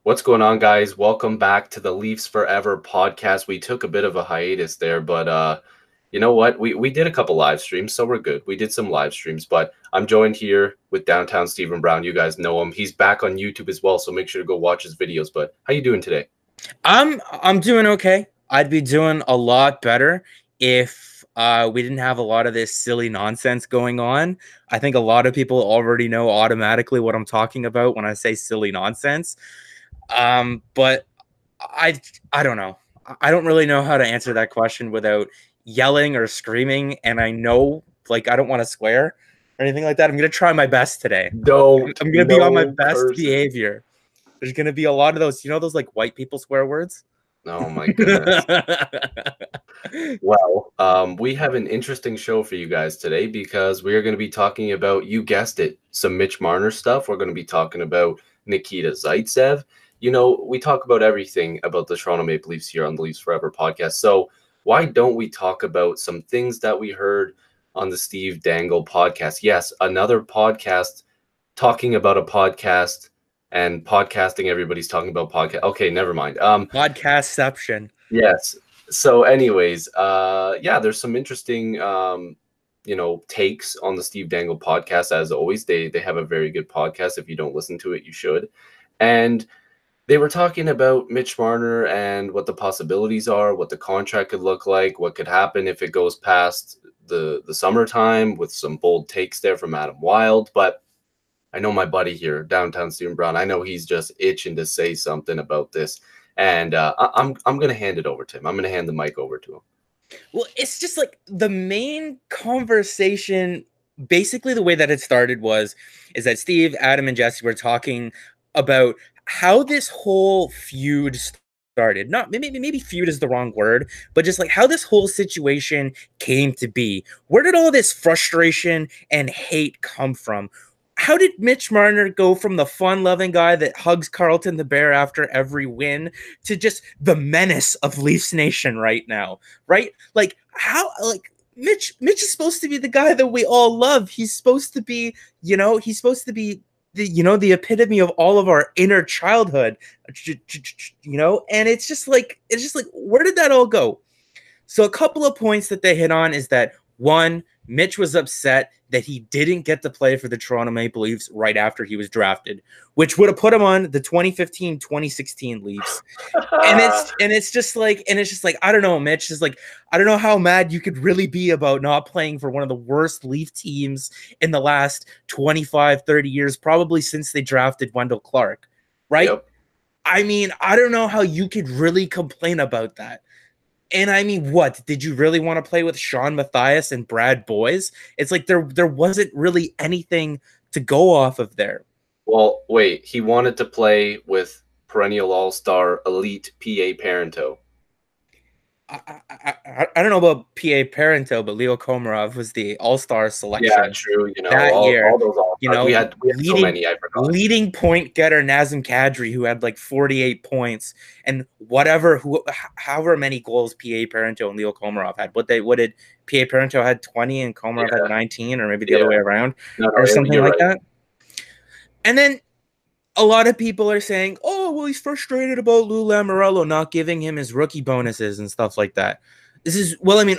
What's going on, guys? Welcome back to the Leafs Forever podcast. We took a bit of a hiatus there, but you know what? We did a couple live streams, so we're good. We did some live streams, but I'm joined here with Downtown Stephen Brown. You guys know him. He's back on YouTube as well, so make sure to go watch his videos. But how you doing today? I'm doing okay. I'd be doing a lot better if we didn't have a lot of this silly nonsense going on. I think a lot of people already know automatically what I'm talking about when I say silly nonsense. But I I don't know. I don't really know how to answer that question without yelling or screaming. And I know, like, I don't want to swear or anything like that. I'm gonna try my best today. Don't I'm gonna be on my no best curses. behavior. There's gonna be a lot of those, those like white people swear words. Oh my goodness. Well, we have an interesting show for you guys today because we are going to be talking about, you guessed it, some Mitch Marner stuff. We're going to be talking about Nikita Zaitsev. We talk about everything about the Toronto Maple Leafs here on the Leafs Forever podcast. So why don't we talk about some things that we heard on the Steve Dangle podcast? Yes, another podcast talking about a podcast and podcasting. Everybody's talking about podcast. Okay, never mind. Podcastception. Yes. So, anyways, yeah, there's some interesting, takes on the Steve Dangle podcast. As always, they have a very good podcast. If you don't listen to it, you should. And they were talking about Mitch Marner and what the possibilities are, what the contract could look like, what could happen if it goes past the summertime, with some bold takes there from Adam Wild. But I know my buddy here, Downtown Stephen Brown, I know he's just itching to say something about this. And I'm going to hand it over to him. I'm going to hand the mic over to him. Well, it's just like the main conversation, basically the way that it started is that Steve, Adam, and Jesse were talking about how this whole feud started. Not maybe feud is the wrong word, but just like how this whole situation came to be. Where did all this frustration and hate come from? How did Mitch Marner go from the fun-loving guy that hugs Carlton the Bear after every win to just the menace of Leafs Nation right now? Right? Like Mitch is supposed to be the guy that we all love. He's supposed to be, the epitome of all of our inner childhood, and it's just like where did that all go? So a couple of points that they hit on is that, one, Mitch was upset that he didn't get to play for the Toronto Maple Leafs right after he was drafted, which would have put him on the 2015-2016 Leafs. and it's just like I don't know, Mitch. It's like, I don't know how mad you could really be about not playing for one of the worst Leaf teams in the last 25, 30 years, probably since they drafted Wendell Clark, right? Yep. I mean, I don't know how you could really complain about that. And I mean, what did you really want to play with Sean Matthias and Brad Boyes? It's like there wasn't really anything to go off of there. Well, wait, he wanted to play with perennial all-star elite PA Parento. I don't know about PA Parento, but Leo Komarov was the all-star selection. Yeah, true. That year, all those all-stars. We had so many, I forgot. Leading point getter Nazem Kadri, who had like 48 points, and however many goals PA Parento and Leo Komarov had. What did PA Parento had 20 and Komarov had 19, or maybe the other way around, or something like that. And then a lot of people are saying, oh, well, he's frustrated about Lou Lamoriello not giving him his rookie bonuses and stuff like that.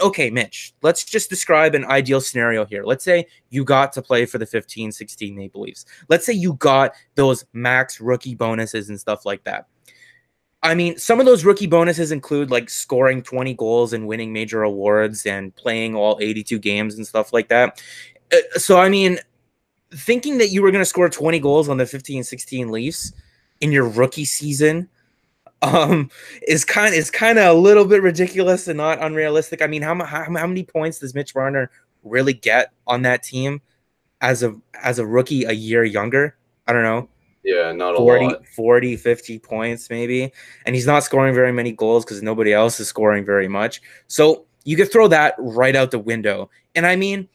Okay, Mitch, let's just describe an ideal scenario here. Let's say you got to play for the 15-16 Maple Leafs. Let's say you got those max rookie bonuses and stuff like that. I mean, some of those rookie bonuses include like scoring 20 goals and winning major awards and playing all 82 games and stuff like that. So, I mean, thinking that you were going to score 20 goals on the 15-16 Leafs in your rookie season is kind of a little bit ridiculous and not unrealistic. I mean, how many points does Mitch Marner really get on that team as a rookie a year younger? I don't know. Yeah, not 40, 50 points maybe. And he's not scoring very many goals because nobody else is scoring very much. So you could throw that right out the window. And I mean,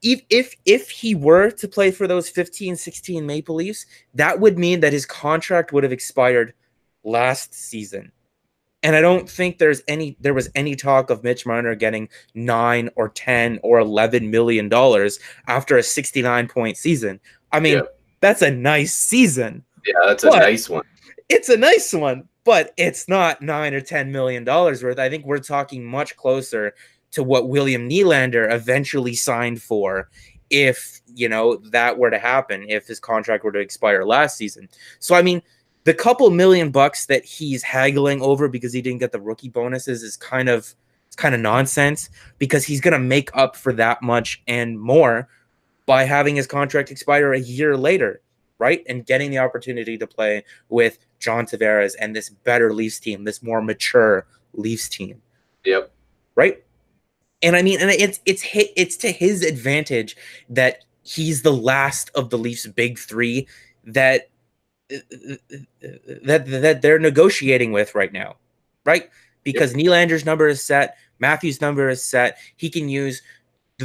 if he were to play for those 15-16 Maple Leafs, that would mean that his contract would have expired last season. And I don't think there was any talk of Mitch Marner getting $9 or $10 or $11 million after a 69-point season. I mean, That's a nice season. Yeah, that's a nice one. It's a nice one, but it's not $9 or $10 million worth. I think we're talking much closer to what William Nylander eventually signed for if, that were to happen, if his contract were to expire last season. So, I mean, the couple $1 million that he's haggling over because he didn't get the rookie bonuses is kind of nonsense, because he's going to make up for that much and more by having his contract expire a year later, right? And getting the opportunity to play with John Tavares and this better Leafs team, this more mature Leafs team. Yep. Right? And I mean, and it's to his advantage that he's the last of the Leafs' big three that they're negotiating with right now, right? Because Nylander's number is set, Matthews' number is set. He can use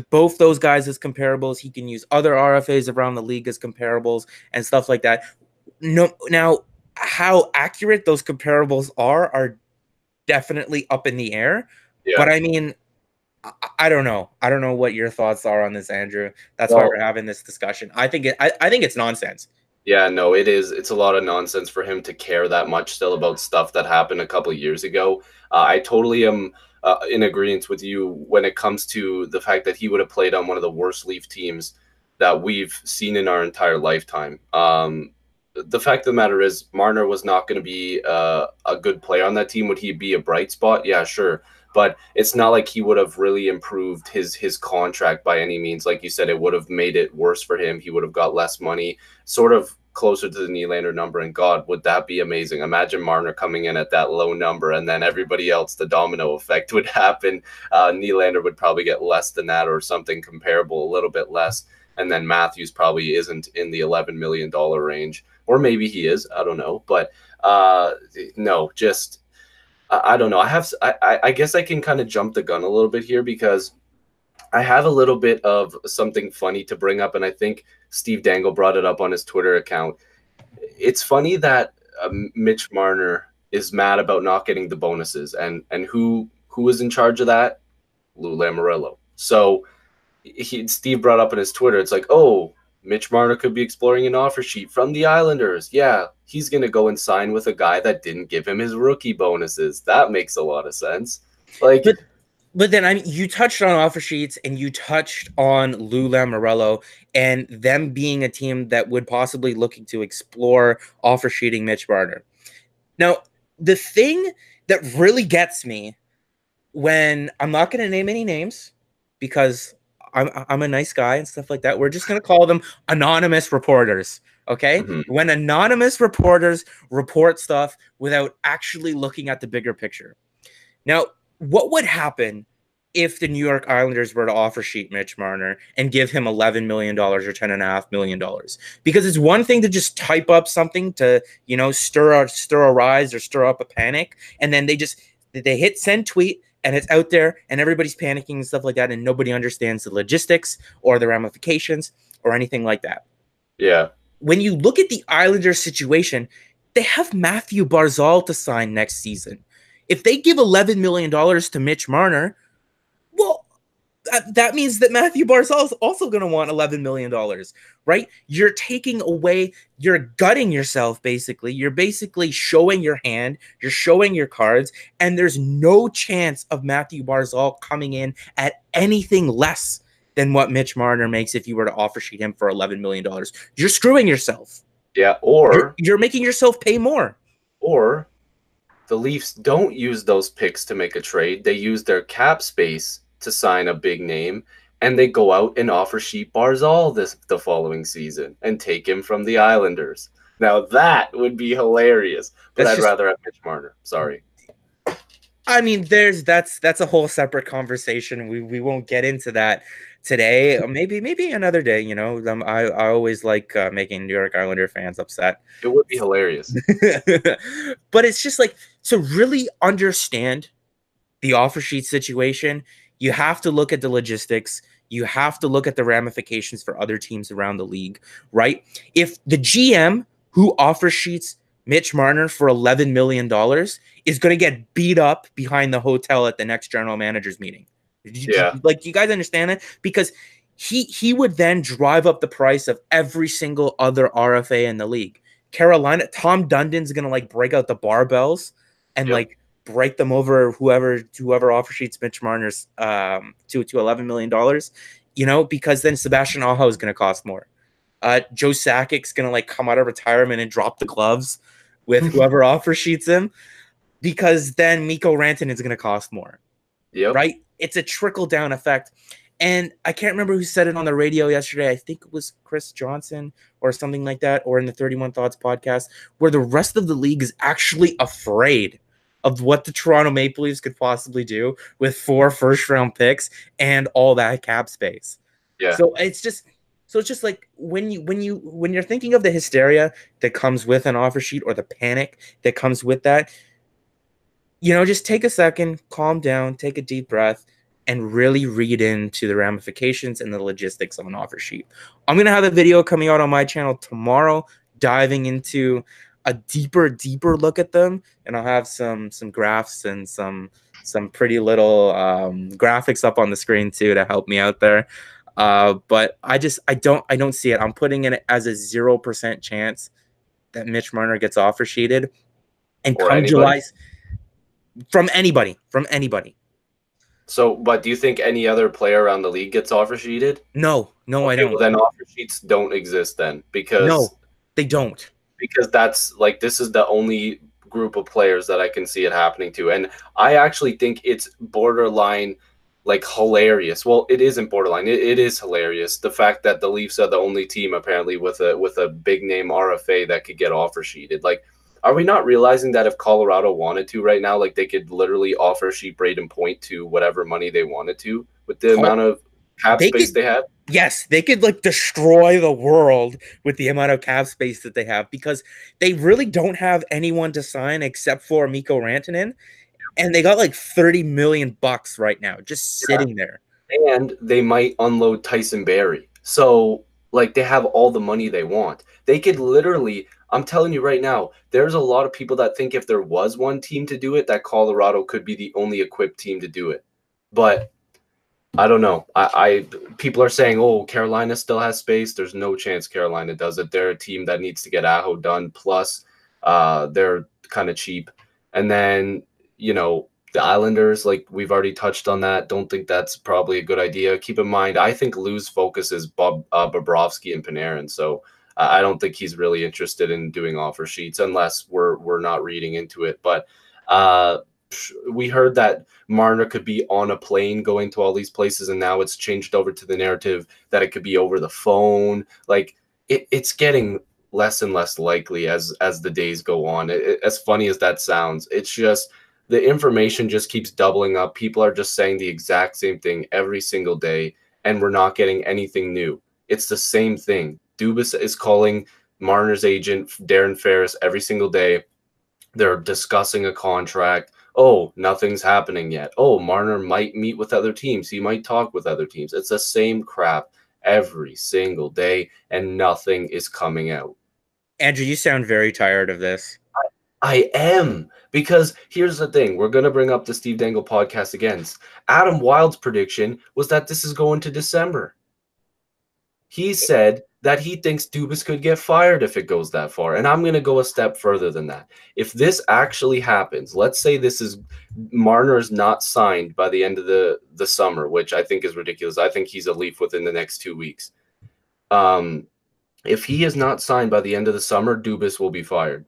both those guys as comparables. He can use other RFAs around the league as comparables and stuff like that. No, now how accurate those comparables are definitely up in the air. Yeah. But I mean, I don't know. I don't know what your thoughts are on this, Andrew. That's why we're having this discussion. I think it's nonsense. Yeah, no, it is. It's a lot of nonsense for him to care that much still about stuff that happened a couple of years ago. I totally am in agreement with you when it comes to the fact that he would have played on one of the worst Leaf teams that we've seen in our entire lifetime. The fact of the matter is, Marner was not going to be a good player on that team. Would he be a bright spot? Yeah, sure. But it's not like he would have really improved his contract by any means. Like you said, it would have made it worse for him. He would have got less money, sort of closer to the Nylander number. And God, would that be amazing? Imagine Marner coming in at that low number, and then everybody else, the domino effect would happen. Nylander would probably get less than that or something comparable, a little bit less. And then Matthews probably isn't in the $11 million range. Or maybe he is. I don't know. But no, just... I don't know. I guess I can kind of jump the gun a little bit here because I have a little bit of something funny to bring up, and I think Steve Dangle brought it up on his Twitter account. It's funny that Mitch Marner is mad about not getting the bonuses, and who is in charge of that? Lou Lamoriello. So Steve brought up on his Twitter, it's like, oh, Mitch Marner could be exploring an offer sheet from the Islanders. Yeah, he's going to go and sign with a guy that didn't give him his rookie bonuses. That makes a lot of sense. Like, but then I mean, you touched on offer sheets and you touched on Lou Lamoriello and them being a team that would possibly looking to explore offer sheeting Mitch Marner. Now, the thing that really gets me when I'm not going to name any names because I'm a nice guy and stuff like that. We're just going to call them anonymous reporters, okay? Mm-hmm. When anonymous reporters report stuff without actually looking at the bigger picture. Now, what would happen if the New York Islanders were to offer sheet Mitch Marner and give him $11 million or $10.5 million? Because it's one thing to just type up something to, stir a rise or stir up a panic, and then they hit send tweet, and it's out there and everybody's panicking and stuff like that, and nobody understands the logistics or the ramifications or anything like that. Yeah. When you look at the Islanders situation, they have Matthew Barzal to sign next season. If they give $11 million to Mitch Marner, well, that means that Matthew Barzal is also going to want $11 million, right? You're taking away, you're gutting yourself, basically. You're basically showing your hand, you're showing your cards, and there's no chance of Matthew Barzal coming in at anything less than what Mitch Marner makes if you were to offer sheet him for $11 million. You're screwing yourself. Yeah, or... You're making yourself pay more. Or the Leafs don't use those picks to make a trade. They use their cap space to sign a big name, and they go out and offer sheet Barzal the following season and take him from the Islanders. Now that would be hilarious, but I'd rather have Mitch Marner. Sorry. I mean, that's a whole separate conversation. We won't get into that today. Maybe another day. I always like making New York Islander fans upset. It would be hilarious. But it's just like, to really understand the offer sheet situation, you have to look at the logistics. You have to look at the ramifications for other teams around the league, right? If the GM who offers sheets Mitch Marner for $11 million is going to get beat up behind the hotel at the next general manager's meeting. Yeah. Like, you guys understand that? Because he would then drive up the price of every single other RFA in the league. Carolina, Tom Dundon's gonna like break out the barbells and Yep. like break them over whoever offer sheets Mitch Marner's to $11 million, because then Sebastian Aho is gonna cost more. Joe Sakic's gonna like come out of retirement and drop the gloves with whoever offer sheets him, because then Mikko Rantanen is gonna cost more. Yep. Right? It's a trickle down effect. And I can't remember who said it on the radio yesterday. I think it was Chris Johnson or something like that, or in the 31 Thoughts podcast, where the rest of the league is actually afraid of what the Toronto Maple Leafs could possibly do with 4 first-round picks and all that cap space. Yeah. So it's just like when you're thinking of the hysteria that comes with an offer sheet, or the panic that comes with that, just take a second, calm down, take a deep breath, and really read into the ramifications and the logistics of an offer sheet. I'm going to have a video coming out on my channel tomorrow diving into a deeper look at them, and I'll have some graphs and some pretty little graphics up on the screen too to help me out there. But I don't see it. I'm putting it as a 0% chance that Mitch Marner gets offer sheeted, and Or come anybody? July, from anybody. So, but do you think any other player around the league gets offer sheeted? No, Okay, I don't. well, then offer sheets don't exist then, because No, they don't. Because that's like, this is the only group of players that I can see it happening to, and I actually think it's borderline like hilarious. Well, it isn't borderline. It is hilarious, the fact that the Leafs are the only team apparently with a big name RFA that could get offer sheeted. Like, are we not realizing that if Colorado wanted to right now, like, they could literally offer sheet Braden Point to whatever money they wanted to with the amount of cap space they have? Yes, they could like destroy the world with the amount of cap space that they have, because they really don't have anyone to sign except for Mikko Rantanen, and they got like $30 million right now just sitting there. And they might unload Tyson Barrie. So, like, they have all the money they want. They could literally, I'm telling you right now, there's a lot of people that think if there was one team to do it, that Colorado could be the only equipped team to do it. But I don't know. People are saying, oh, Carolina still has space. There's no chance Carolina does it. They're a team that needs to get Aho done. Plus, they're kind of cheap. And then, the Islanders, like, we've already touched on that. Don't think that's probably a good idea. Keep in mind, I think Lou's focus is Bobrovsky and Panarin. So I don't think he's really interested in doing offer sheets unless we're not reading into it. But we heard that Marner could be on a plane going to all these places, and now it's changed over to the narrative that it could be over the phone. Like, it's getting less and less likely as the days go on. As funny as that sounds, it's just the information just keeps doubling up. People are just saying the exact same thing every single day, and we're not getting anything new. It's the same thing. Dubas is calling Marner's agent, Darren Ferris, every single day. They're discussing a contract. Oh, nothing's happening yet. Oh, Marner might meet with other teams. He might talk with other teams. It's the same crap every single day, and nothing is coming out. Andrew, you sound very tired of this. I am, because here's the thing. We're going to bring up the Steve Dangle podcast again. Adam Wild's prediction was that this is going to December. He said that he thinks Dubas could get fired if it goes that far. And I'm going to go a step further than that. If this actually happens, let's say Marner is not signed by the end of the summer, which I think is ridiculous. I think he's a Leaf within the next 2 weeks. If he is not signed by the end of the summer, Dubas will be fired.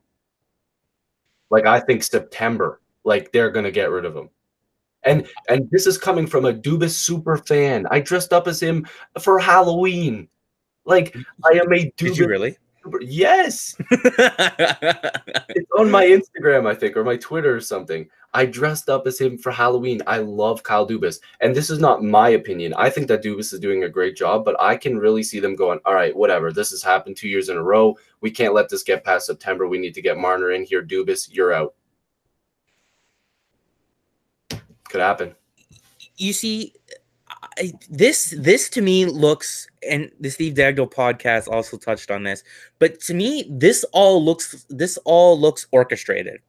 Like, I think September, like, they're going to get rid of him. And this is coming from a Dubas super fan. I dressed up as him for Halloween. Like, I am a Dubas. Did you really? Yes. It's on my Instagram, I think, or my Twitter or something. I dressed up as him for Halloween. I love Kyle Dubas. And this is not my opinion. I think that Dubas is doing a great job, but I can really see them going, all right, whatever. This has happened 2 years in a row. We can't let this get past September. We need to get Marner in here. Dubas, you're out. Could happen. You see, this to me looks, and the Steve Dangle podcast also touched on this, but to me, this all looks orchestrated,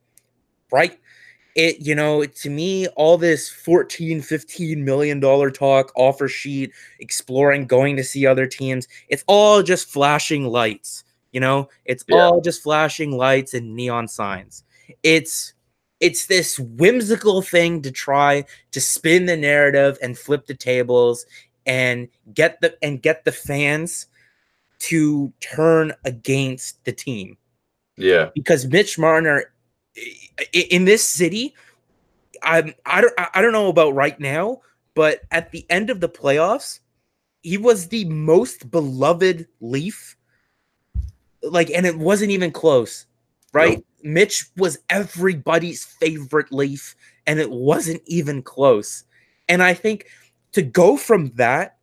right? To me, all this $14-15 million talk, offer sheet, exploring, going to see other teams, it's all just flashing lights It's Yeah. all just flashing lights and neon signs. It's it's this whimsical thing to try to spin the narrative and flip the tables and get the fans to turn against the team. Yeah. Because Mitch Marner in this city, I don't know about right now, but at the end of the playoffs, he was the most beloved Leaf, and it wasn't even close, right? Nope. Mitch was everybody's favorite Leaf, and it wasn't even close. And I think to go from that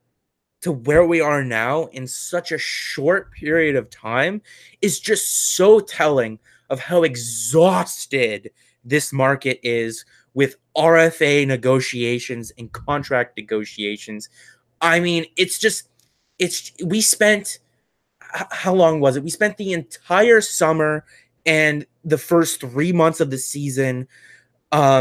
to where we are now in such a short period of time is just so telling of how exhausted this market is with RFA negotiations and contract negotiations. I mean, we spent how long was it? We spent the entire summer and the first 3 months of the season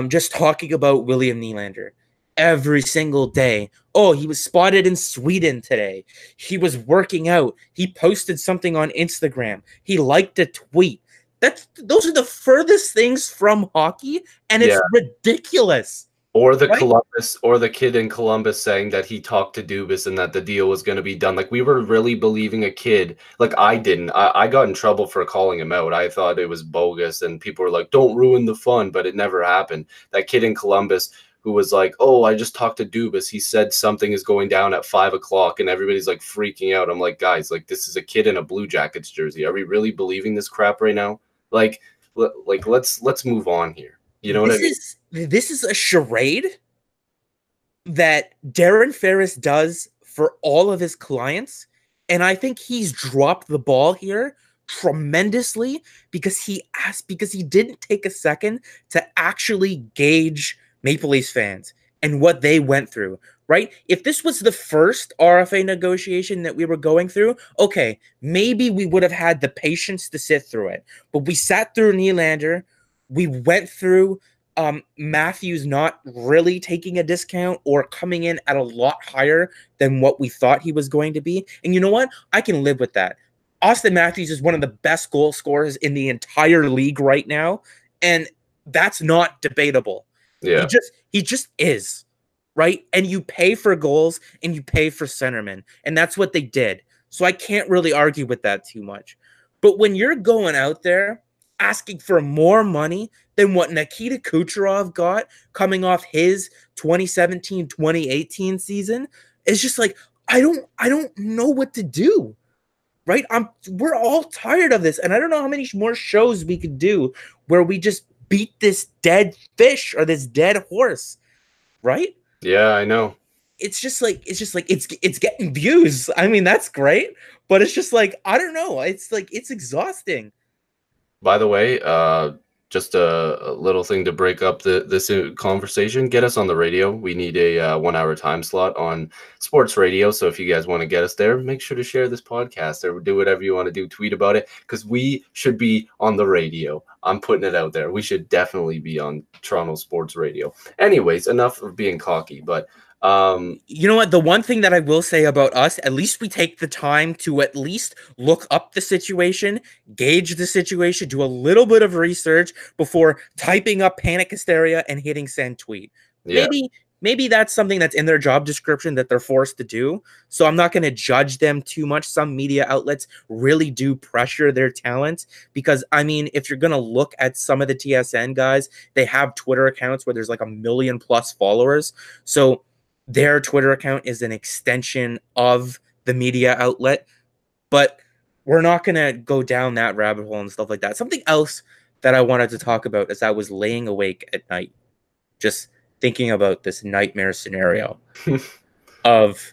just talking about William Nylander every single day. Oh, he was spotted in Sweden today. He was working out. He posted something on Instagram. He liked a tweet. Those are the furthest things from hockey, and Yeah. it's ridiculous. Or the Right? Columbus, or the kid in Columbus saying that he talked to Dubas and that the deal was going to be done. Like, we were really believing a kid. Like, I didn't. I got in trouble for calling him out. I thought it was bogus, and people were like, "Don't ruin the fun," but it never happened. That kid in Columbus who was like, "Oh, I just talked to Dubas. He said something is going down at 5 o'clock," and everybody's like freaking out. I'm like, guys, like, this is a kid in a Blue Jackets jersey. Are we really believing this crap right now? Like, let's move on here. You know what I mean? This is a charade that Darren Ferris does for all of his clients. And I think he's dropped the ball here tremendously because he didn't take a second to actually gauge Maple Leafs fans and what they went through, right? If this was the first RFA negotiation that we were going through, okay, maybe we would have had the patience to sit through it. But we sat through Nylander. We went through Matthews not really taking a discount or coming in at a lot higher than what we thought he was going to be. And you know what? I can live with that. Austin Matthews is one of the best goal scorers in the entire league right now, and that's not debatable. Yeah. He just is, right? And you pay for goals and you pay for centermen, and that's what they did. So I can't really argue with that too much. But when you're going out there asking for more money than what Nikita Kucherov got coming off his 2017-2018 season, it's just like I don't know what to do. Right? We're all tired of this, and I don't know how many more shows we could do where we just beat this dead fish or this dead horse, right? Yeah, I know. It's getting views. I mean, that's great, but it's just like I don't know. It's exhausting. By the way, just a little thing to break up this conversation. Get us on the radio. We need a 1 hour time slot on sports radio. So if you guys want to get us there, make sure to share this podcast or do whatever you want to do. Tweet about it because we should be on the radio. I'm putting it out there. We should definitely be on Toronto Sports Radio. Anyways, enough of being cocky, but you know what? The one thing that I will say about us, at least we take the time to at least look up the situation, gauge the situation, do a little bit of research before typing up panic hysteria and hitting send tweet. yeah. Maybe that's something that's in their job description that they're forced to do. So I'm not going to judge them too much. Some media outlets really do pressure their talent because, I mean, if you're going to look at some of the TSN guys, they have Twitter accounts where there's like 1 million+ followers. So their Twitter account is an extension of the media outlet, but we're not going to go down that rabbit hole and stuff like that. Something else that I wanted to talk about as I was laying awake at night, just thinking about this nightmare scenario of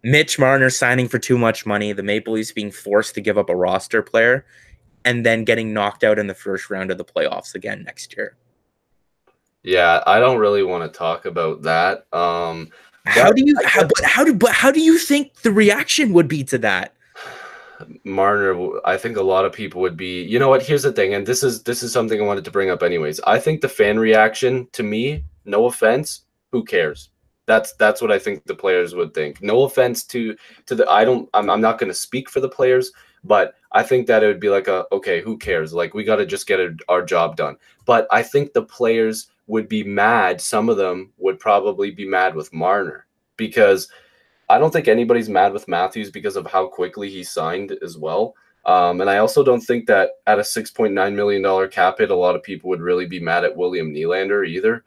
Mitch Marner signing for too much money, the Maple Leafs being forced to give up a roster player, and then getting knocked out in the first round of the playoffs again next year. Yeah, I don't really want to talk about that. How do you think the reaction would be to that? Marner, I think a lot of people would be. You know what? Here's the thing, and this is something I wanted to bring up anyways. I think the fan reaction to me, no offense, who cares? That's what I think the players would think. No offense to the I'm not going to speak for the players, But I think that it would be like okay, who cares? Like we got to just get our job done. But I think the players would be mad. Some of them would probably be mad with Marner because I don't think anybody's mad with Matthews because of how quickly he signed as well. And I also don't think that at a $6.9 million cap hit, a lot of people would really be mad at William Nylander either.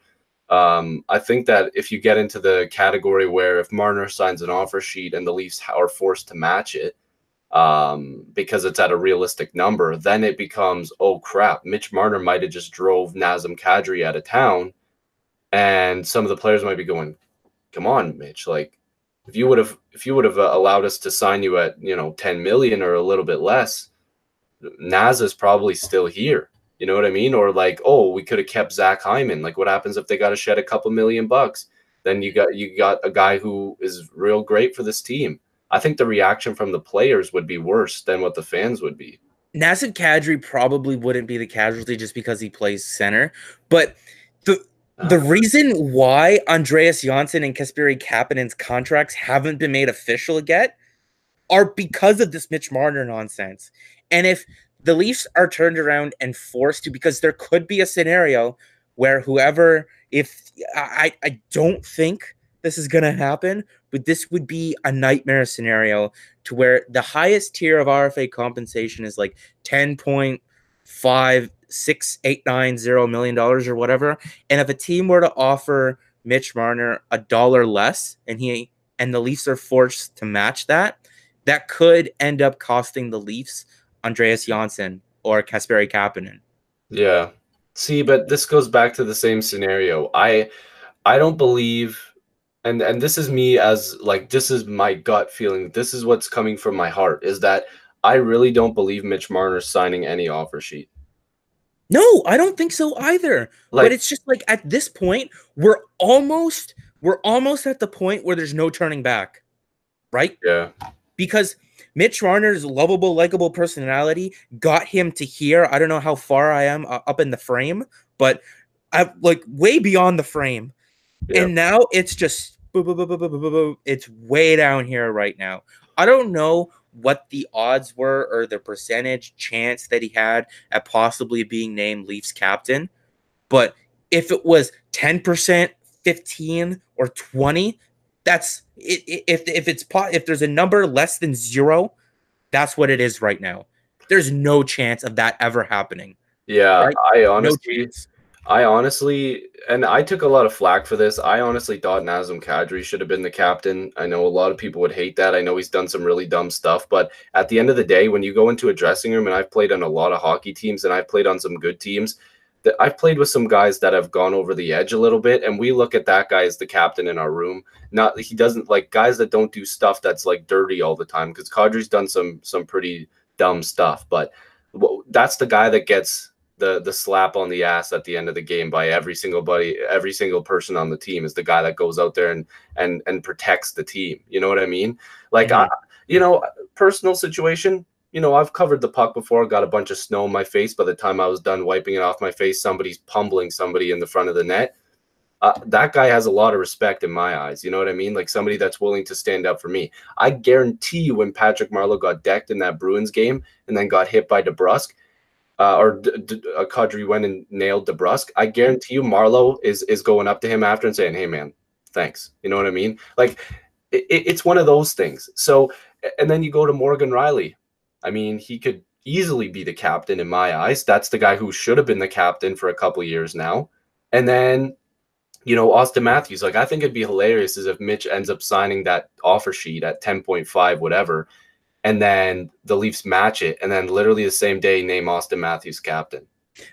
I think that if you get into the category where if Marner signs an offer sheet and the Leafs are forced to match it because it's at a realistic number, then it becomes, oh crap, Mitch Marner might have just drove Nazem Kadri out of town, and some of the players might be going, "Come on, Mitch, like." If you would have allowed us to sign you at 10 million or a little bit less, Naz is probably still here. You know what I mean? Or like, oh, we could have kept Zach Hyman. Like, what happens if they got to shed a couple $1,000,000? Then you got a guy who is real great for this team. I think the reaction from the players would be worse than what the fans would be. Nazem Kadri probably wouldn't be the casualty just because he plays center, but the reason why Andreas Johnsson and Kasperi Kapanen's contracts haven't been made official yet are because of this Mitch Marner nonsense. And if the Leafs are turned around and forced to, because there could be a scenario where I don't think this is going to happen, but this would be a nightmare scenario to where the highest tier of RFA compensation is like $10.56890 million or whatever. And if a team were to offer Mitch Marner $1 less and the Leafs are forced to match that, that could end up costing the Leafs Andreas Johnsson or Kasperi Kapanen. Yeah. See, but this goes back to the same scenario. I don't believe, and this is me as like, this is my gut feeling. This is what's coming from my heart, is that I really don't believe Mitch Marner's signing any offer sheet. No, I don't think so either. But it's just like at this point, we're almost at the point where there's no turning back. Right? Yeah. Because Mitch Marner's lovable, likable personality got him to here. I don't know how far I am up in the frame, but I'm like way beyond the frame. Yeah. And now it's just it's way down here right now. I don't know what the odds were or the percentage chance that he had at possibly being named Leafs captain, but if it was 10%, 15, or 20, that's it. If there's a number less than 0, that's what it is right now. There's no chance of that ever happening. Yeah, right? I honestly, and I took a lot of flack for this. I honestly thought Nazem Kadri should have been the captain. I know a lot of people would hate that. I know he's done some really dumb stuff, but at the end of the day, when you go into a dressing room, and I've played on a lot of hockey teams, and I've played on some good teams, that I've played with some guys that have gone over the edge a little bit, and we look at that guy as the captain in our room. He doesn't like guys that don't do stuff that's like dirty all the time, because Kadri's done some pretty dumb stuff, but that's the guy that gets the slap on the ass at the end of the game by every single person on the team, is the guy that goes out there and protects the team. You know what I mean? Like, personal situation, I've covered the puck before, got a bunch of snow in my face. By the time I was done wiping it off my face, somebody's pummeling somebody in the front of the net. That guy has a lot of respect in my eyes. You know what I mean? Like somebody that's willing to stand up for me. I guarantee you when Patrick Marleau got decked in that Bruins game and then got hit by DeBrusk, Kadri went and nailed DeBrusk, I guarantee you Marleau is going up to him after and saying, "Hey man, thanks." You know what I mean? Like it's one of those things. So, and then you go to Morgan Rielly. I mean, he could easily be the captain in my eyes. That's the guy who should have been the captain for a couple of years now. And then, Austin Matthews. Like, I think it'd be hilarious as if Mitch ends up signing that offer sheet at 10.5, whatever, and then the Leafs match it, and then literally the same day name Austin Matthews captain.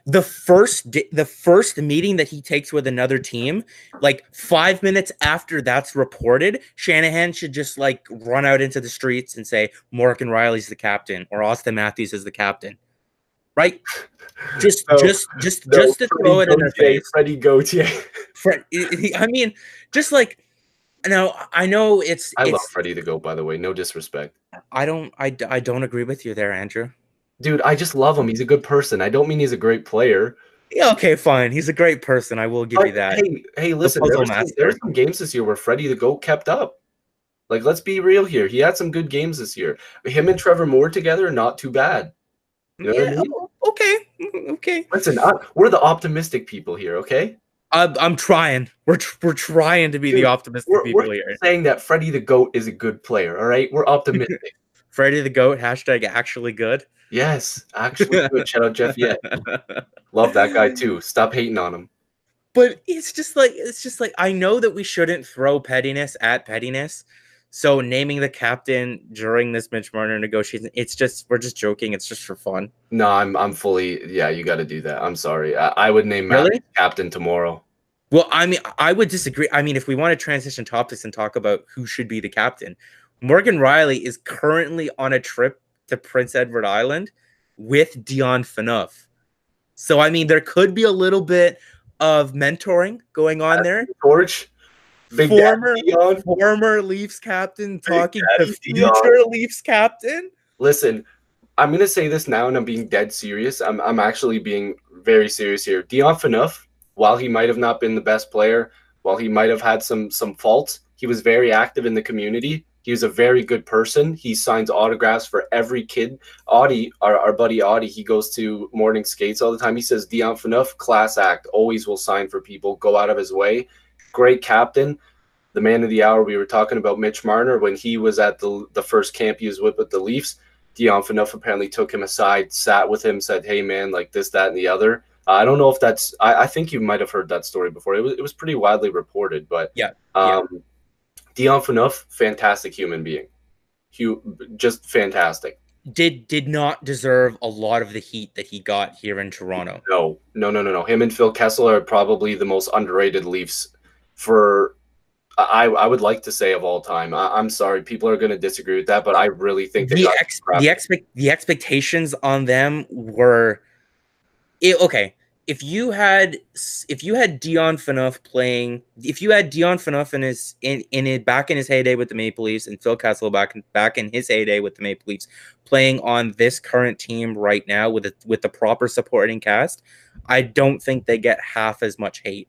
The first meeting that he takes with another team, like 5 minutes after that's reported, Shanahan should just like run out into the streets and say Morgan Rielly's the captain or Austin Matthews is the captain, right? Just to throw it in their face. Freddie Gauthier. I mean, just like. Now I know I love Freddie the Goat, by the way. No disrespect. I don't agree with you there, Andrew. Dude, I just love him. He's a good person. I don't mean he's a great player. Yeah, okay, fine. He's a great person. I will give you that. Hey, listen. There were some games this year where Freddie the Goat kept up. Like, let's be real here. He had some good games this year. Him and Trevor Moore together, not too bad. You know what I Yeah, mean? okay, okay. Listen, we're the optimistic people here, okay? I'm trying. We're trying to be the Dude, optimistic we're people here. saying that Freddie the GOAT is a good player, all right? We're optimistic. Freddie the Goat, hashtag actually good. Yes, actually good. Shout out Jeff Yet. Love that guy too. Stop hating on him. But it's just like I know that we shouldn't throw pettiness at pettiness. So naming the captain during this Mitch Marner negotiation, we're just joking. It's just for fun. No, I'm fully, yeah, you got to do that. I'm sorry. I would name Matt Really? captain tomorrow. Well, I mean, I would disagree. I mean, if we want to transition topics and talk about who should be the captain, Morgan Riley is currently on a trip to Prince Edward Island with Dion Phaneuf. So, I mean, there could be a little bit of mentoring going on there. Torch, Big Former Daddy Dion. former Leafs captain Big talking to Daddy future Dion. Leafs captain. Listen, I'm gonna say this now, and I'm being dead serious. I'm actually being very serious here. Dion Phaneuf, while he might have not been the best player, while he might have had some faults, he was very active in the community. He was a very good person. He signs autographs for every kid. Audie, our buddy Audie, he goes to morning skates all the time. He says Dion Phaneuf, class act, always will sign for people, go out of his way. Great captain. The man of the hour. We were talking about Mitch Marner when he was at the first camp he was with the Leafs. Dion Phaneuf apparently took him aside, sat with him, said, "Hey man, like this, that, and the other." I don't know if that's. I think you might have heard that story before. It was pretty widely reported, but Yeah, Dion Phaneuf, fantastic human being, just fantastic. did not deserve a lot of the heat that he got here in Toronto. No. Him and Phil Kessel are probably the most underrated Leafs for. I would like to say of all time. I'm sorry, people are going to disagree with that, but I really think they The expectations on them were okay. If you had Dion Phaneuf playing, if you had Dion Phaneuf back in his heyday with the Maple Leafs, and Phil Kessel back in his heyday with the Maple Leafs, playing on this current team right now with the proper supporting cast, I don't think they get half as much hate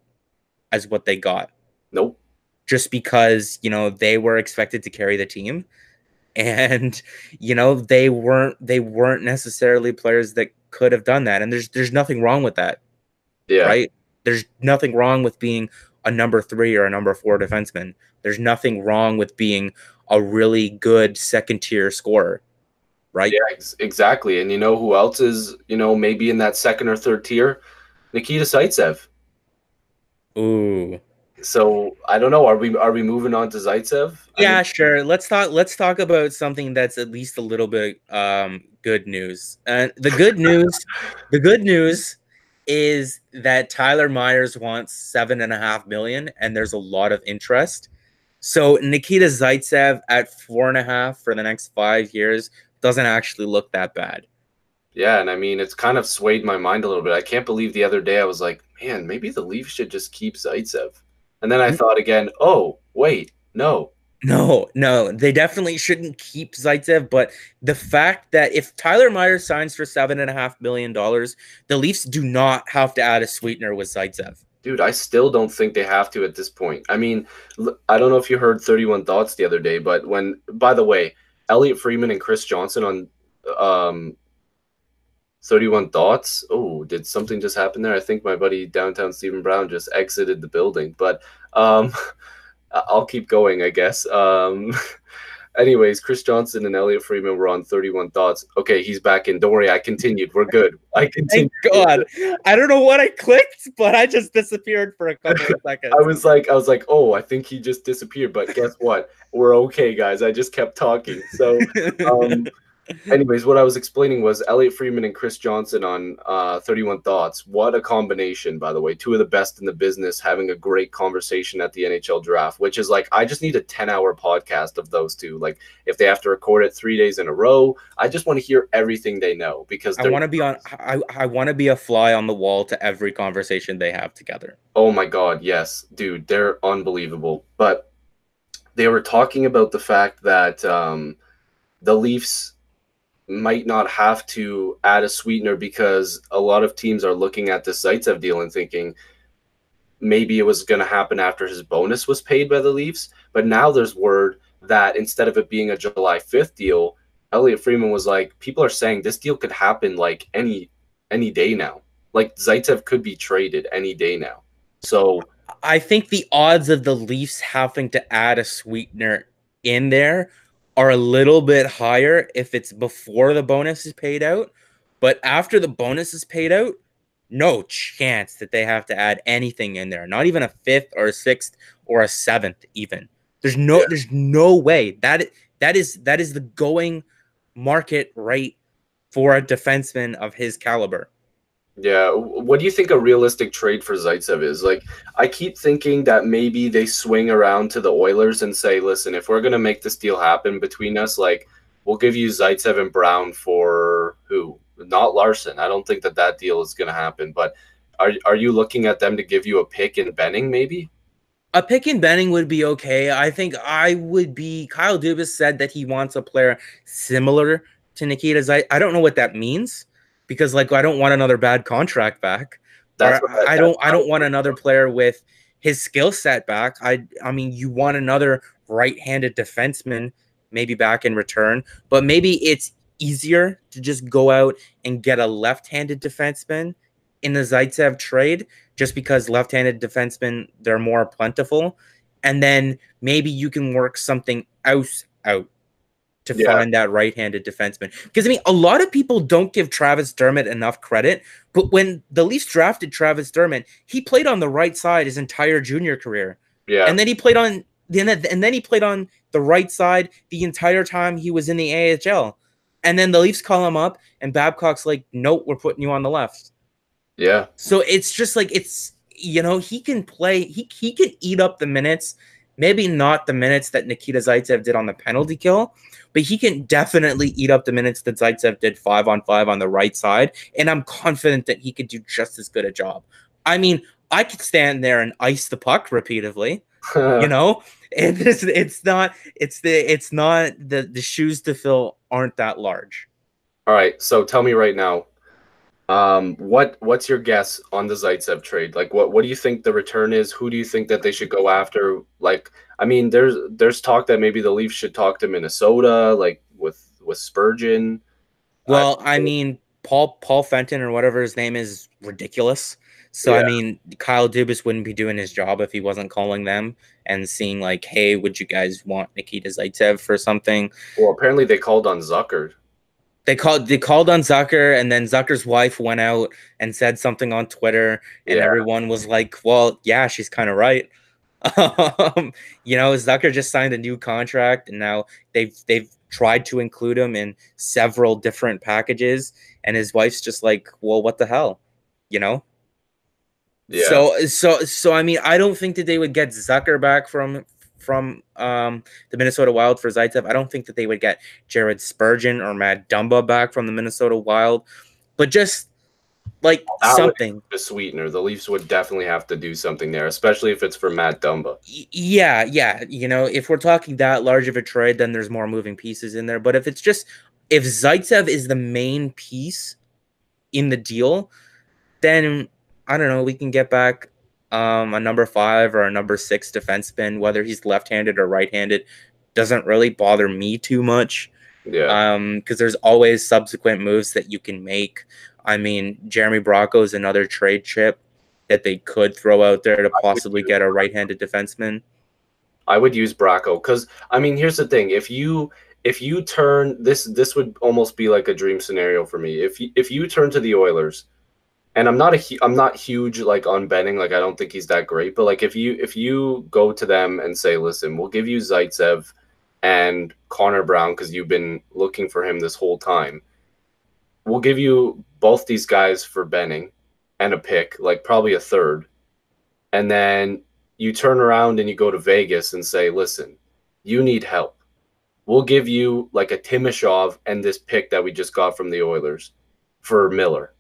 as what they got. Nope. Just because, you know, they were expected to carry the team, and, you know, they weren't necessarily players that could have done that. And there's nothing wrong with that. Yeah. Right? There's nothing wrong with being a number 3 or a number 4 defenseman. There's nothing wrong with being a really good second tier scorer. Right? Yeah, exactly. And you know who else is, you know, maybe in that second or third tier? Nikita Zaitsev. Ooh. So I don't know. Are we moving on to Zaitsev? Yeah, sure. Let's talk about something that's at least a little bit good news. And the good news is that Tyler Myers wants $7.5 million, and there's a lot of interest. So Nikita Zaitsev at 4.5 for the next 5 years doesn't actually look that bad. Yeah, and I mean, it's kind of swayed my mind a little bit. I can't believe the other day I was like, man, maybe the Leafs should just keep Zaitsev. And then I thought again, oh, wait, no. No, they definitely shouldn't keep Zaitsev. But the fact that if Tyler Myers signs for $7.5 million, the Leafs do not have to add a sweetener with Zaitsev. Dude, I still don't think they have to at this point. I mean, I don't know if you heard 31 Thoughts the other day, but by the way, Elliot Friedman and Chris Johnson on 31 Thoughts. Oh, did something just happen there? I think my buddy Downtown Stephen Brown just exited the building, but I'll keep going, I guess. Anyways, Chris Johnson and Elliot Friedman were on 31 Thoughts. Okay, he's back in. Don't worry, I continued. We're good. I continued. Thank God. I don't know what I clicked, but I just disappeared for a couple of seconds. I was like, oh, I think he just disappeared. But guess what? We're okay, guys. I just kept talking. So, anyways, what I was explaining was Elliot Friedman and Chris Johnson on 31 Thoughts. What a combination, by the way. Two of the best in the business having a great conversation at the NHL draft, which is like, I just need a 10-hour podcast of those two. Like, if they have to record it 3 days in a row, I just want to hear everything they know because I want to be a fly on the wall to every conversation they have together. Oh my God, yes. Dude, they're unbelievable. But they were talking about the fact that the Leafs might not have to add a sweetener because a lot of teams are looking at this Zaitsev deal and thinking maybe it was going to happen after his bonus was paid by the Leafs. But now there's word that instead of it being a July 5th deal, Elliot Freeman was like, people are saying this deal could happen like any day now. Like Zaitsev could be traded any day now. So I think the odds of the Leafs having to add a sweetener in there are a little bit higher if it's before the bonus is paid out. But after the bonus is paid out, no chance that they have to add anything in there. Not even a fifth or a sixth or a seventh, even. yeah, There's no way. That is the going market rate for a defenseman of his caliber. yeah. What do you think a realistic trade for Zaitsev is? Like, I keep thinking that maybe they swing around to the Oilers and say, listen, if we're gonna make this deal happen between us, like, we'll give you Zaitsev and Brown for who? Not Larson. I don't think that that deal is gonna happen. But are you looking at them to give you a pick in Benning, maybe? A pick and Benning would be okay. I think I would be. Kyle Dubas said that he wants a player similar to Nikita's. I don't know what that means because like I don't want another bad contract back, That's or what that, I that's don't I what I don't was want worried another about. player with his skill set back. I mean you want another right-handed defenseman maybe back in return, but maybe it's easier to just go out and get a left-handed defenseman in the Zaitsev trade just because left-handed defensemen they're more plentiful, and then maybe you can work something else out to Yeah, find that right-handed defenseman. Because I mean, a lot of people don't give Travis Dermott enough credit, but when the Leafs drafted Travis Dermott, he played on the right side his entire junior career, yeah, and then he played on then he played on the right side the entire time he was in the AHL. And then the Leafs call him up, and Babcock's like, "Nope, we're putting you on the left." yeah. So it's just like he can play, he can eat up the minutes, maybe not the minutes that Nikita Zaitsev did on the penalty kill, but he can definitely eat up the minutes that Zaitsev did 5-on-5 on the right side, and I'm confident that he could do just as good a job. I mean, I could stand there and ice the puck repeatedly, you know, and it's not the shoes to fill aren't that large. All right. So tell me right now, what's your guess on the Zaitsev trade? Like, what do you think the return is? Who do you think that they should go after? Like, I mean, there's talk that maybe the Leafs should talk to Minnesota, like with Spurgeon. I, Well, I mean, Paul Fenton or whatever his name is ridiculous. So I yeah. mean, Kyle Dubas wouldn't be doing his job if he wasn't calling them and seeing like, "Hey, would you guys want Nikita Zaitsev for something?" Well, apparently they called on Zucker. They called on Zucker, and then Zucker's wife went out and said something on Twitter, and Yeah. everyone was like, "Well, yeah, she's kind of right." Zucker just signed a new contract, and now they've tried to include him in several different packages, and his wife's just like, "Well, what the hell," you know? Yeah. So I mean, I don't think that they would get Zucker back from the Minnesota Wild for Zaitsev. I don't think that they would get Jared Spurgeon or Matt Dumba back from the Minnesota Wild, but just like That would something. be a sweetener. The Leafs would definitely have to do something there, especially if it's for Matt Dumba. Yeah. If we're talking that large of a trade, then there's more moving pieces in there. But if Zaitsev is the main piece in the deal, then I don't know, we can get back a number 5 or a number 6 defenseman, whether he's left-handed or right-handed, doesn't really bother me too much. Yeah. Because there's always subsequent moves that you can make. I mean, Jeremy Bracco is another trade chip that they could throw out there to possibly get a right-handed defenseman. I would use Bracco because I mean, here's the thing: if you turn this would almost be like a dream scenario for me. If you turn to the Oilers, and I'm not huge like on Benning, like I don't think he's that great, but like if you go to them and say, listen, we'll give you Zaitsev and Connor Brown because you've been looking for him this whole time. We'll give you both these guys for Benning and a pick, like probably a third, and then you turn around and you go to Vegas and say, listen, you need help. We'll give you like a Timashov and this pick that we just got from the Oilers for Miller.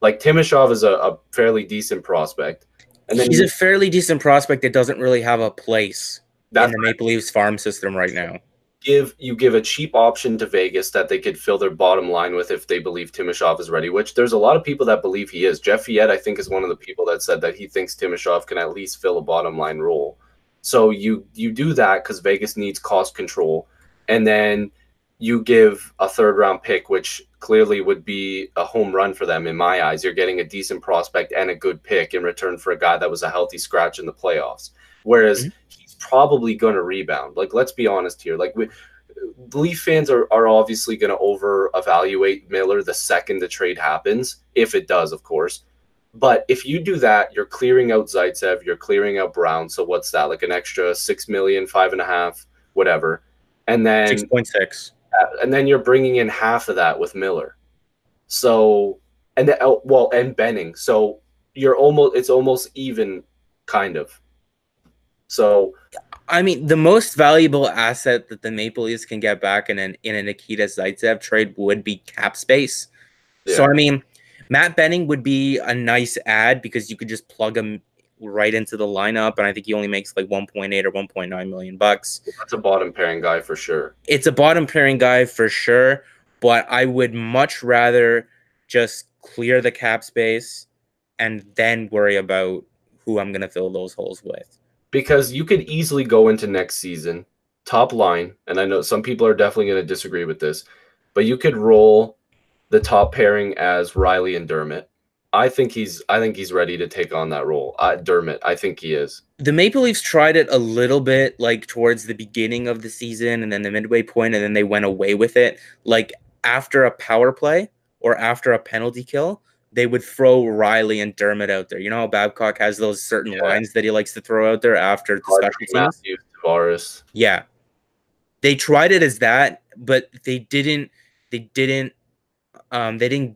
Like Timashov is a fairly decent prospect. And then He's a fairly decent prospect that doesn't really have a place in that's the Maple Leafs farm system right now. you give a cheap option to Vegas that they could fill their bottom line with if they believe Timashov is ready, which there's a lot of people that believe he is. Jeff Fiat, I think, is one of the people that said that he thinks Timashov can at least fill a bottom line role. So you do that because Vegas needs cost control, and then you give a third round pick, which clearly would be a home run for them in my eyes. You're getting a decent prospect and a good pick in return for a guy that was a healthy scratch in the playoffs. Whereas Mhm. he's probably going to rebound. Like, let's be honest here. Like, Leaf fans are obviously going to over evaluate Miller the second the trade happens, if it does, of course. But if you do that, you're clearing out Zaitsev, you're clearing out Brown. So what's that? Like an extra 6 million, 5.5, whatever. And then 6.6. you're bringing in half of that with Miller. So and then, well, and Benning. So it's almost even, kind of. So I mean, the most valuable asset that the Maple Leafs can get back in a Nikita Zaitsev trade would be cap space. So yeah, I mean, Matt Benning would be a nice add because you could just plug him right into the lineup, and I think he only makes like 1.8 or 1.9 million bucks. that's a bottom pairing guy for sure. It's a bottom pairing guy for sure, but I would much rather just clear the cap space and then worry about who I'm gonna fill those holes with. Because you could easily go into next season top line, and I know some people are definitely going to disagree with this, but you could roll the top pairing as Riley and Dermott. I think he's ready to take on that role. Dermott, I think he is. The Maple Leafs tried it a little bit like towards the beginning of the season and then the midway point, and then they went away with it. Like after a power play or after a penalty kill, they would throw Riley and Dermott out there. You know how Babcock has those certain Yeah, lines that he likes to throw out there after the Audrey, special teams? Matthews, Tavares. Yeah. They tried it as that, but they didn't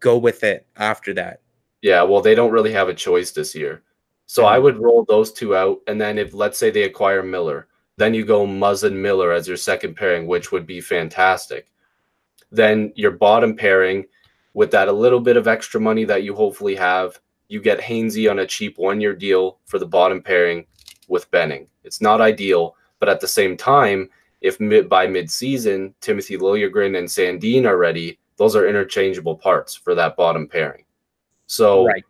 go with it after that. Yeah, well, they don't really have a choice this year. So I Mhm. would roll those two out, and then if let's say they acquire Miller, then you go Muzzin Miller as your second pairing, which would be fantastic. Then your bottom pairing, with that a little bit of extra money that you hopefully have, you get Hainsey on a cheap 1 year deal for the bottom pairing with Benning. It's not ideal, but at the same time, if by mid-season Timothy Liljegren and Sandin are ready, those are interchangeable parts for that bottom pairing. So Right.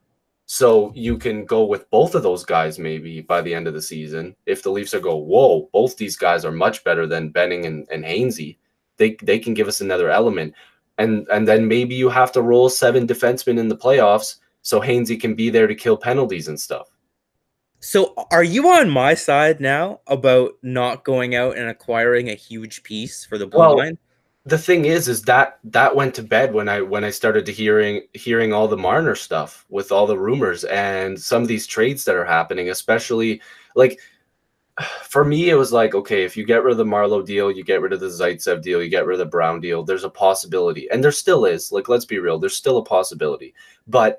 so you can go with both of those guys maybe by the end of the season. If the Leafs are go, whoa, both these guys are much better than Benning and Hainsey, they can give us another element. And then maybe you have to roll 7 defensemen in the playoffs so Hainsey can be there to kill penalties and stuff. So are you on my side now about not going out and acquiring a huge piece for the blue Well, line? the thing is that went to bed when I started to hearing all the Marner stuff with all the rumors and some of these trades that are happening, especially like for me, it was like, okay, if you get rid of the Marlowe deal, you get rid of the Zaitsev deal, you get rid of the Brown deal, there's a possibility. And there still is. Like, let's be real, there's still a possibility. But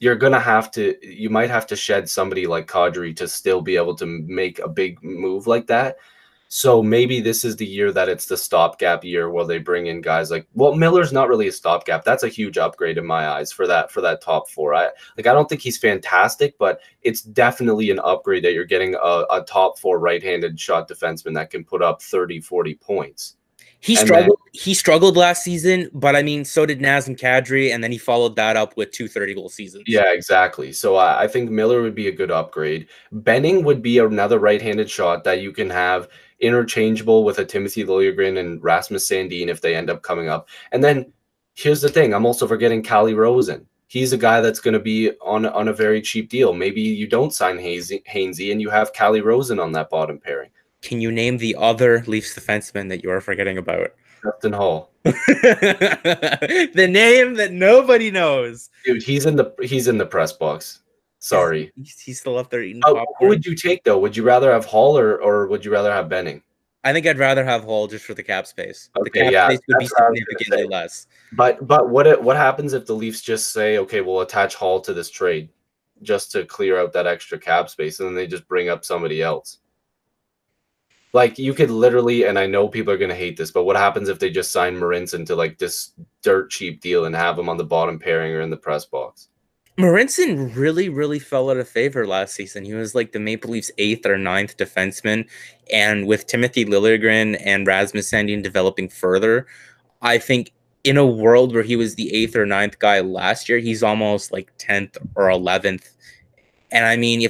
you might have to shed somebody like Kadri to still be able to make a big move like that. So maybe this is the year that it's the stopgap year where they bring in guys like, well, Miller's not really a stopgap. That's a huge upgrade in my eyes for that top four. I don't think he's fantastic, but it's definitely an upgrade that you're getting a top four right-handed shot defenseman that can put up 30, 40 points. He And then struggled. He struggled last season, but I mean, so did Nazem Kadri, and then he followed that up with 2 30-goal seasons. yeah, exactly. So I think Miller would be a good upgrade. Benning would be another right-handed shot that you can have interchangeable with a Timothy Liljegren and Rasmus Sandin if they end up coming up. And then here's the thing: I'm also forgetting Calle Rosen. He's a guy that's going to be on a very cheap deal. Maybe you don't sign Hainsey and you have Calle Rosen on that bottom pairing. Can you name the other Leafs defenseman that you are forgetting about? Justin Hall. The name that nobody knows. Dude, he's in the press box. Is Sorry. he's still up there eating Who popcorn? would you take though? Would you rather have Hall or would you rather have Benning? I think I'd rather have Hall just for the cap space. The Okay, cap yeah, space would be that's what I was gonna significantly say. less. But what happens if the Leafs just say, okay, we'll attach Hall to this trade just to clear out that extra cap space, and then they just bring up somebody else? Like you could literally, and I know people are gonna hate this, but what happens if they just sign Marinson to like this dirt cheap deal and have him on the bottom pairing or in the press box? Marinson really, really fell out of favor last season. He was like the Maple Leafs' eighth or ninth defenseman. And with Timothy Liljegren and Rasmus Sandin developing further, I think in a world where he was the eighth or ninth guy last year, he's almost like 10th or 11th. And I mean,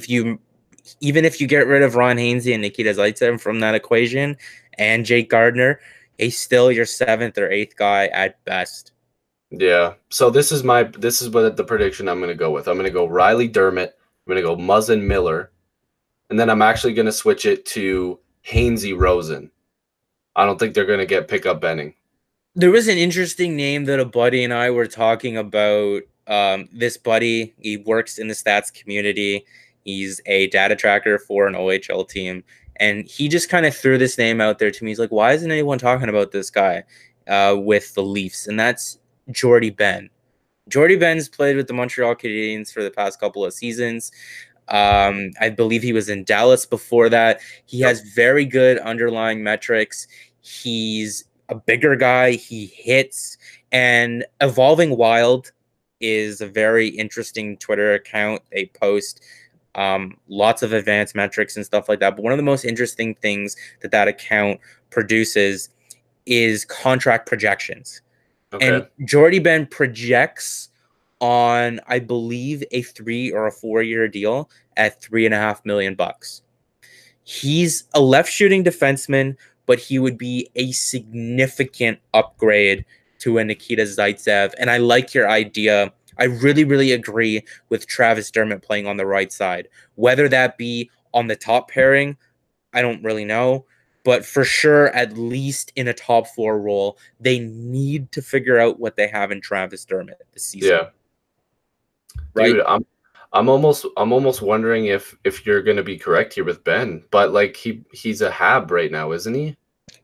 even if you get rid of Ron Hainsey and Nikita Zaitsev from that equation and Jake Gardner, he's still your 7th or 8th guy at best. Yeah. So this is what the prediction I'm gonna go with. I'm gonna go Riley Dermott. I'm gonna go Muzzin Miller, and then I'm actually gonna switch it to Hainsey Rosen. I don't think they're gonna get pickup Benning. There was an interesting name that a buddy and I were talking about. This buddy, he works in the stats community. He's a data tracker for an OHL team. And he just kind of threw this name out there to me. He's like, why isn't anyone talking about this guy with the Leafs? And that's Jordy Ben. Jordy Ben's played with the Montreal Canadiens for the past couple of seasons. I believe he was in Dallas before that. He has very good underlying metrics. He's a bigger guy. He hits. And Evolving Wild is a very interesting Twitter account. They post lots of advanced metrics and stuff like that. But one of the most interesting things that account produces is contract projections. Okay. And Jordy Ben projects on, I believe, a 3 or a 4-year deal at $3.5 million. He's a left shooting defenseman, but he would be a significant upgrade to a Nikita Zaitsev. And I like your idea. I really, really agree with Travis Dermott playing on the right side. Whether that be on the top pairing, I don't really know. But for sure, at least in a top 4 role, they need to figure out what they have in Travis Dermott this season. Yeah. Right? Dude, I'm almost wondering if you're gonna be correct here with Ben, but like he's a Hab right now, isn't he?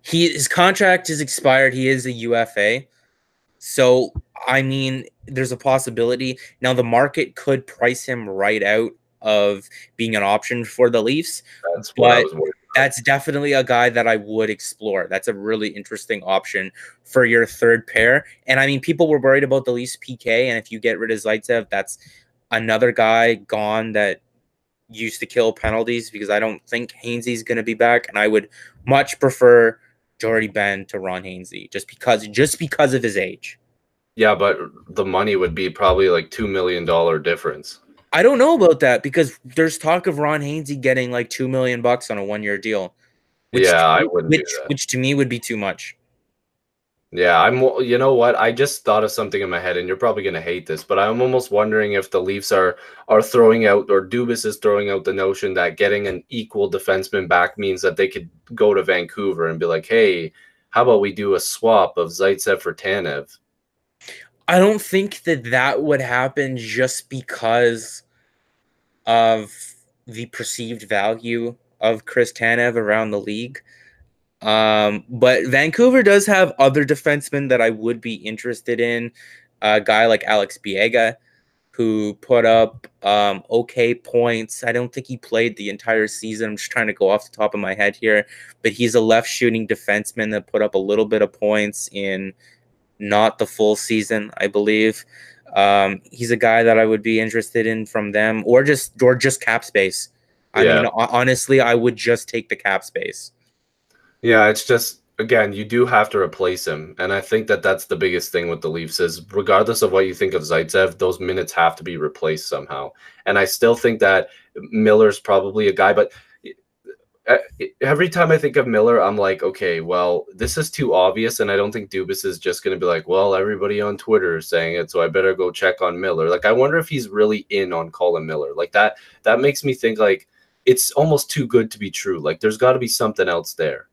His contract is expired. He is a UFA. So I mean, there's a possibility. Now the market could price him right out of being an option for the Leafs. That's what I was worried about. That's definitely a guy that I would explore. That's a really interesting option for your third pair. And I mean, people were worried about the Leafs PK, and if you get rid of Zaitsev, that's another guy gone that used to kill penalties, because I don't think Hainsey's going to be back, and I would much prefer Jordy Ben to Ron Hainsey just because of his age. Yeah, but the money would be probably like $2 million difference. I don't know about that, because there's talk of Ron Hainsey getting like $2 million on a 1-year deal. I wouldn't do that. Which to me would be too much. Yeah, you know what? I just thought of something in my head, and you're probably going to hate this, but I'm almost wondering if the Leafs are throwing out, or Dubas is throwing out the notion that getting an equal defenseman back means that they could go to Vancouver and be like, hey, how about we do a swap of Zaitsev for Tanev? I don't think that would happen just because of the perceived value of Chris Tanev around the league. But Vancouver does have other defensemen that I would be interested in. A guy like Alex Biega, who put up okay points. I don't think he played the entire season. I'm just trying to go off the top of my head here. But he's a left shooting defenseman that put up a little bit of points in not the full season, I believe. He's a guy that I would be interested in from them, or just cap space. I mean, honestly, I would just take the cap space. Yeah, it's just, again, you do have to replace him. And I think that's the biggest thing with the Leafs is, regardless of what you think of Zaitsev, those minutes have to be replaced somehow. And I still think that Miller's probably a guy, but every time I think of Miller, I'm like, okay, well, this is too obvious. And I don't think Dubas is just going to be like, well, everybody on Twitter is saying it, so I better go check on Miller. Like, I wonder if he's really in on Colin Miller. Like, that makes me think, like, it's almost too good to be true. Like, there's got to be something else there.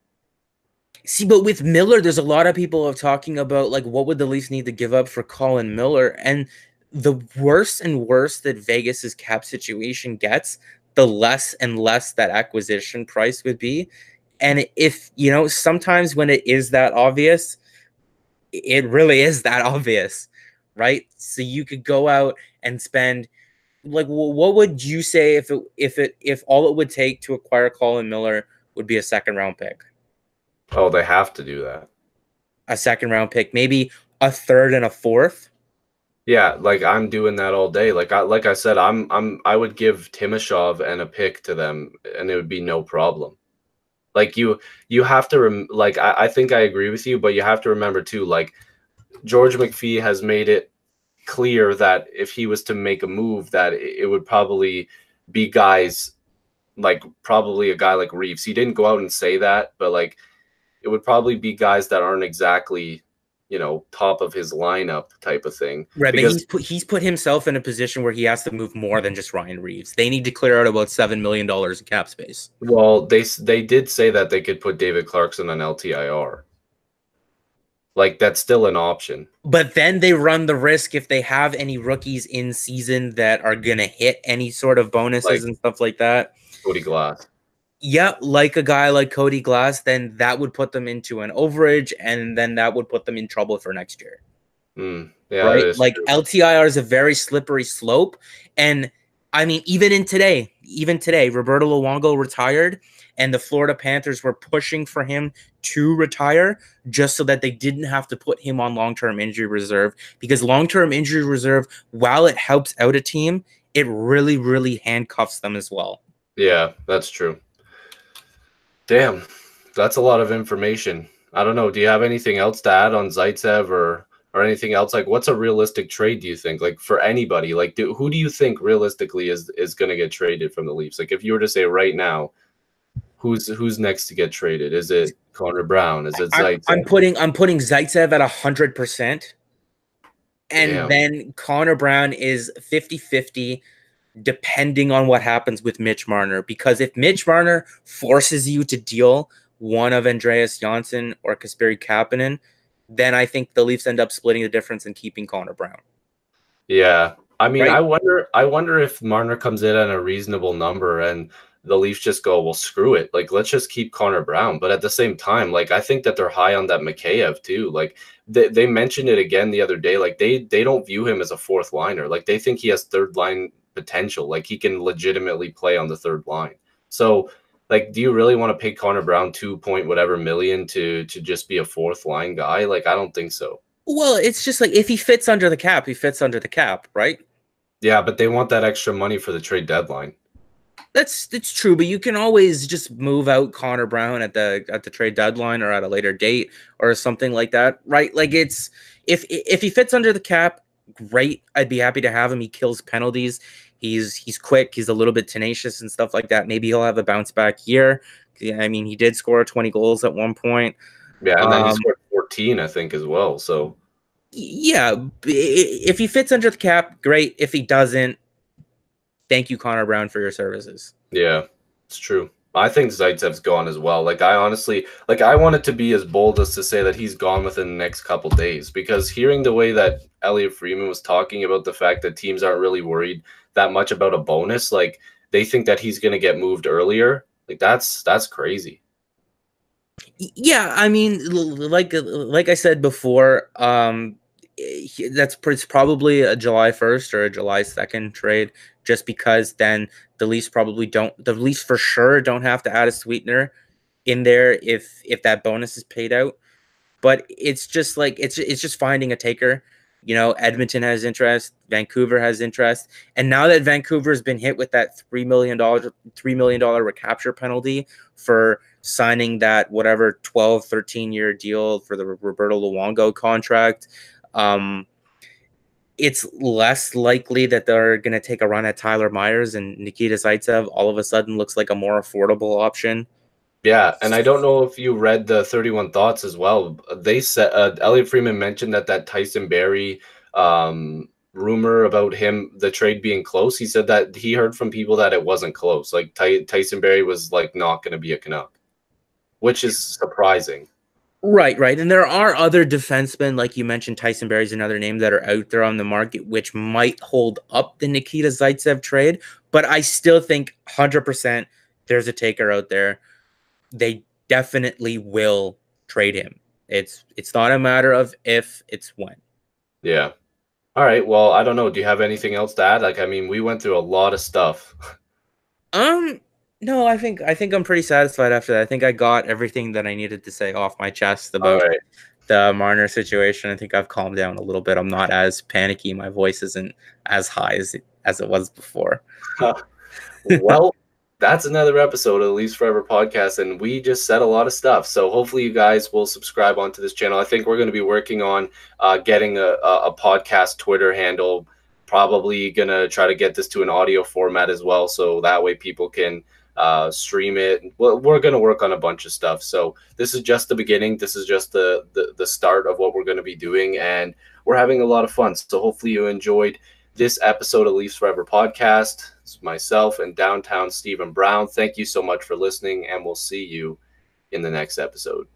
See, but with Miller, there's a lot of people talking about, like, what would the Leafs need to give up for Colin Miller? And the worse and worse that Vegas's cap situation gets, the less and less that acquisition price would be. And if, sometimes when it is that obvious, it really is that obvious, right? So you could go out and spend, like, what would you say if all it would take to acquire Colin Miller would be a 2nd-round pick? Oh, they have to do that. A 2nd-round pick, maybe a 3rd and a 4th. Yeah, like, I'm doing that all day. Like I said, I would give Timashov and a pick to them, and it would be no problem. Like, you have to I think I agree with you, but you have to remember too, like, George McPhee has made it clear that if he was to make a move, that it would probably be guys like probably a guy like Reeves. He didn't go out and say that, but like it would probably be guys that aren't exactly, top of his lineup type of thing. Right, but Because he's put himself in a position where he has to move more than just Ryan Reeves. They need to clear out about $7 million in cap space. well, they did say that they could put David Clarkson on LTIR. Like that's still an option. But then they run the risk if they have any rookies in season that are gonna hit any sort of bonuses Like and stuff like that. Cody Glass. Yeah, like a guy like Cody Glass, then that would put them into an overage, and then that would put them in trouble for next year. Yeah, Right? that is Like true. LTIR is a very slippery slope. And I mean, even today, Roberto Luongo retired, and the Florida Panthers were pushing for him to retire just so that they didn't have to put him on long-term injury reserve, because long-term injury reserve, while it helps out a team, it really, really handcuffs them as well. Yeah, that's true. Damn, that's a lot of information. I don't know. Do you have anything else to add on Zaitsev or anything else? Like, what's a realistic trade? Do you think, like, for anybody? Like, who do you think realistically is going to get traded from the Leafs? Like, if you were to say right now, who's next to get traded? Is it Connor Brown? Is it Zaitsev? I'm putting Zaitsev at 100%. And Damn. then Connor Brown is 50-50, depending on what happens with Mitch Marner. Because if Mitch Marner forces you to deal one of Andreas Janssen or Kasperi Kapanen, then I think the Leafs end up splitting the difference and keeping Connor Brown. Yeah. I mean, Right? I wonder if Marner comes in at a reasonable number and the Leafs just go, well, screw it. Like, let's just keep Connor Brown. But at the same time, like, I think that they're high on that Mikheyev too. Like, they mentioned it again the other day. Like, they don't view him as a fourth liner. Like, they think he has third line potential. Like, he can legitimately play on the third line. So, like, do you really want to pay Connor Brown 2 point whatever million to just be a fourth line guy? Like, I don't think so. Well, it's just like if he fits under the cap, he fits under the cap, right? Yeah, but they want that extra money for the trade deadline. It's true, but you can always just move out Connor Brown at the trade deadline or at a later date or something like that, right? Like, it's if he fits under the cap, great. I'd be happy to have him. He kills penalties. He's quick. He's a little bit tenacious and stuff like that. Maybe he'll have a bounce back year. Yeah, I mean, he did score 20 goals at one point. Yeah, and then he scored 14, I think, as well. So yeah, if he fits under the cap, great. If he doesn't, thank you, Connor Brown, for your services. yeah, it's true. I think Zaitsev's gone as well. Like, I honestly, like, I wanted to be as bold as to say that he's gone within the next couple days, because hearing the way that Elliot Friedman was talking about the fact that teams aren't really worried that much about a bonus, like, they think that he's going to get moved earlier. Like, that's crazy. Yeah, I mean, like I said before, it's probably a July 1st or a July 2nd trade, just because then the Leafs for sure don't have to add a sweetener in there if that bonus is paid out. But it's just like it's just finding a taker. You know, Edmonton has interest, Vancouver has interest, and now that Vancouver has been hit with that $3 million recapture penalty for signing that whatever 12, 13-year deal for the Roberto Luongo contract, it's less likely that they're going to take a run at Tyler Myers, and Nikita Zaitsev all of a sudden looks like a more affordable option. Yeah, and I don't know if you read the 31 Thoughts as well. They said Elliot Friedman mentioned that Tyson Barrie rumor about him, the trade being close. He said that he heard from people that it wasn't close. Like Tyson Barrie was like not going to be a Canuck, which is surprising. Right. And there are other defensemen, like you mentioned, Tyson Barrie's another name, that are out there on the market, which might hold up the Nikita Zaitsev trade. But I still think 100% there's a taker out there. They definitely will trade him. It's not a matter of if, it's when. Yeah. All right. Well, I don't know. Do you have anything else to add? Like, I mean, we went through a lot of stuff. No, I think I'm pretty satisfied after that. I think I got everything that I needed to say off my chest about the Marner situation. I think I've calmed down a little bit. I'm not as panicky. My voice isn't as high as it was before. Well, that's another episode of the Leafs Forever podcast, and we just said a lot of stuff. So hopefully you guys will subscribe onto this channel. I think we're going to be working on getting a podcast Twitter handle. Probably going to try to get this to an audio format as well, so that way people can stream it. We're going to work on a bunch of stuff. So this is just the beginning. This is just the start of what we're going to be doing, and we're having a lot of fun. So hopefully you enjoyed this episode of Leafs Forever podcast. It's myself and downtown Stephen Brown. Thank you so much for listening, and we'll see you in the next episode.